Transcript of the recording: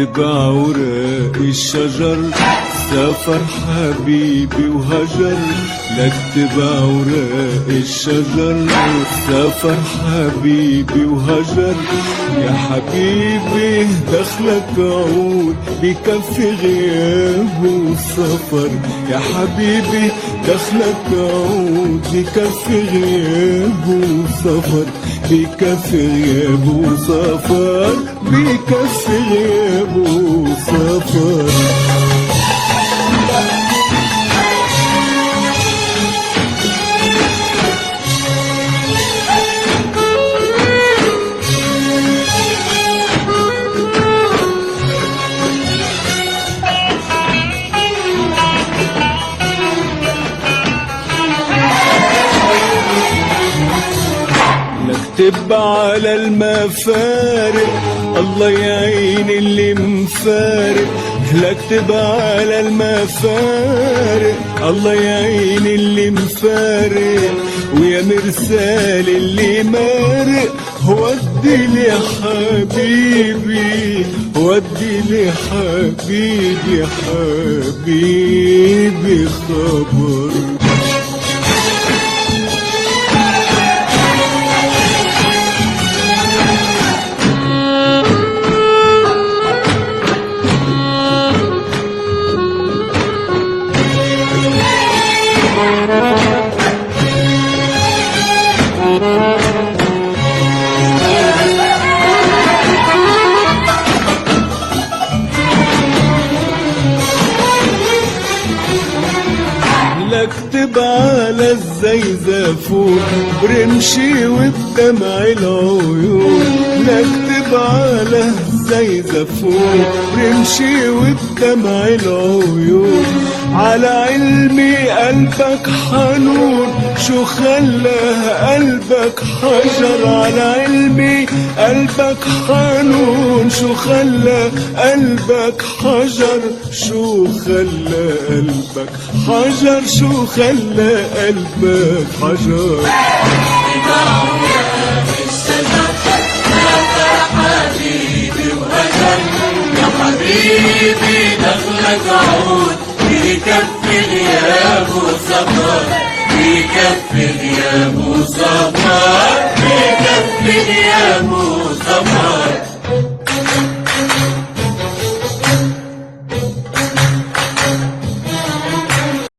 نكتب اوراق الشجر سافر حبيبي وهجر. نكتب اوراق الشجر سافر حبيبي وهجر. يا حبيبي دخلك عود بكفي غياب وسفر. يا حبيبي دخلك عود بكفي غياب وسفر. بكفي غياب وسفر. بكفي غياب وسفر. نكتب على المفارق الله يعين اللي مفارق. نكتب على المفارق الله يعين اللي مفارق. ويا مرسال اللي مارق ودي لي حبيبي. ودي لي حبيبي حبيبي خبر. نكتب على الزيزفون برمشي وبدمع العيون. نكتب على الزيزفون برمشي وبدمع العيون. على علمي قلبك حنون شو خلاه قلبك حجر. على علمي قلبك حنون شو خلاه قلبك حجر. شو خلاه قلبك حجر. شو خلاه قلبك حجر. حبيبي دخلك عود بكفي غياب وسفر. بكفي غياب وسفر.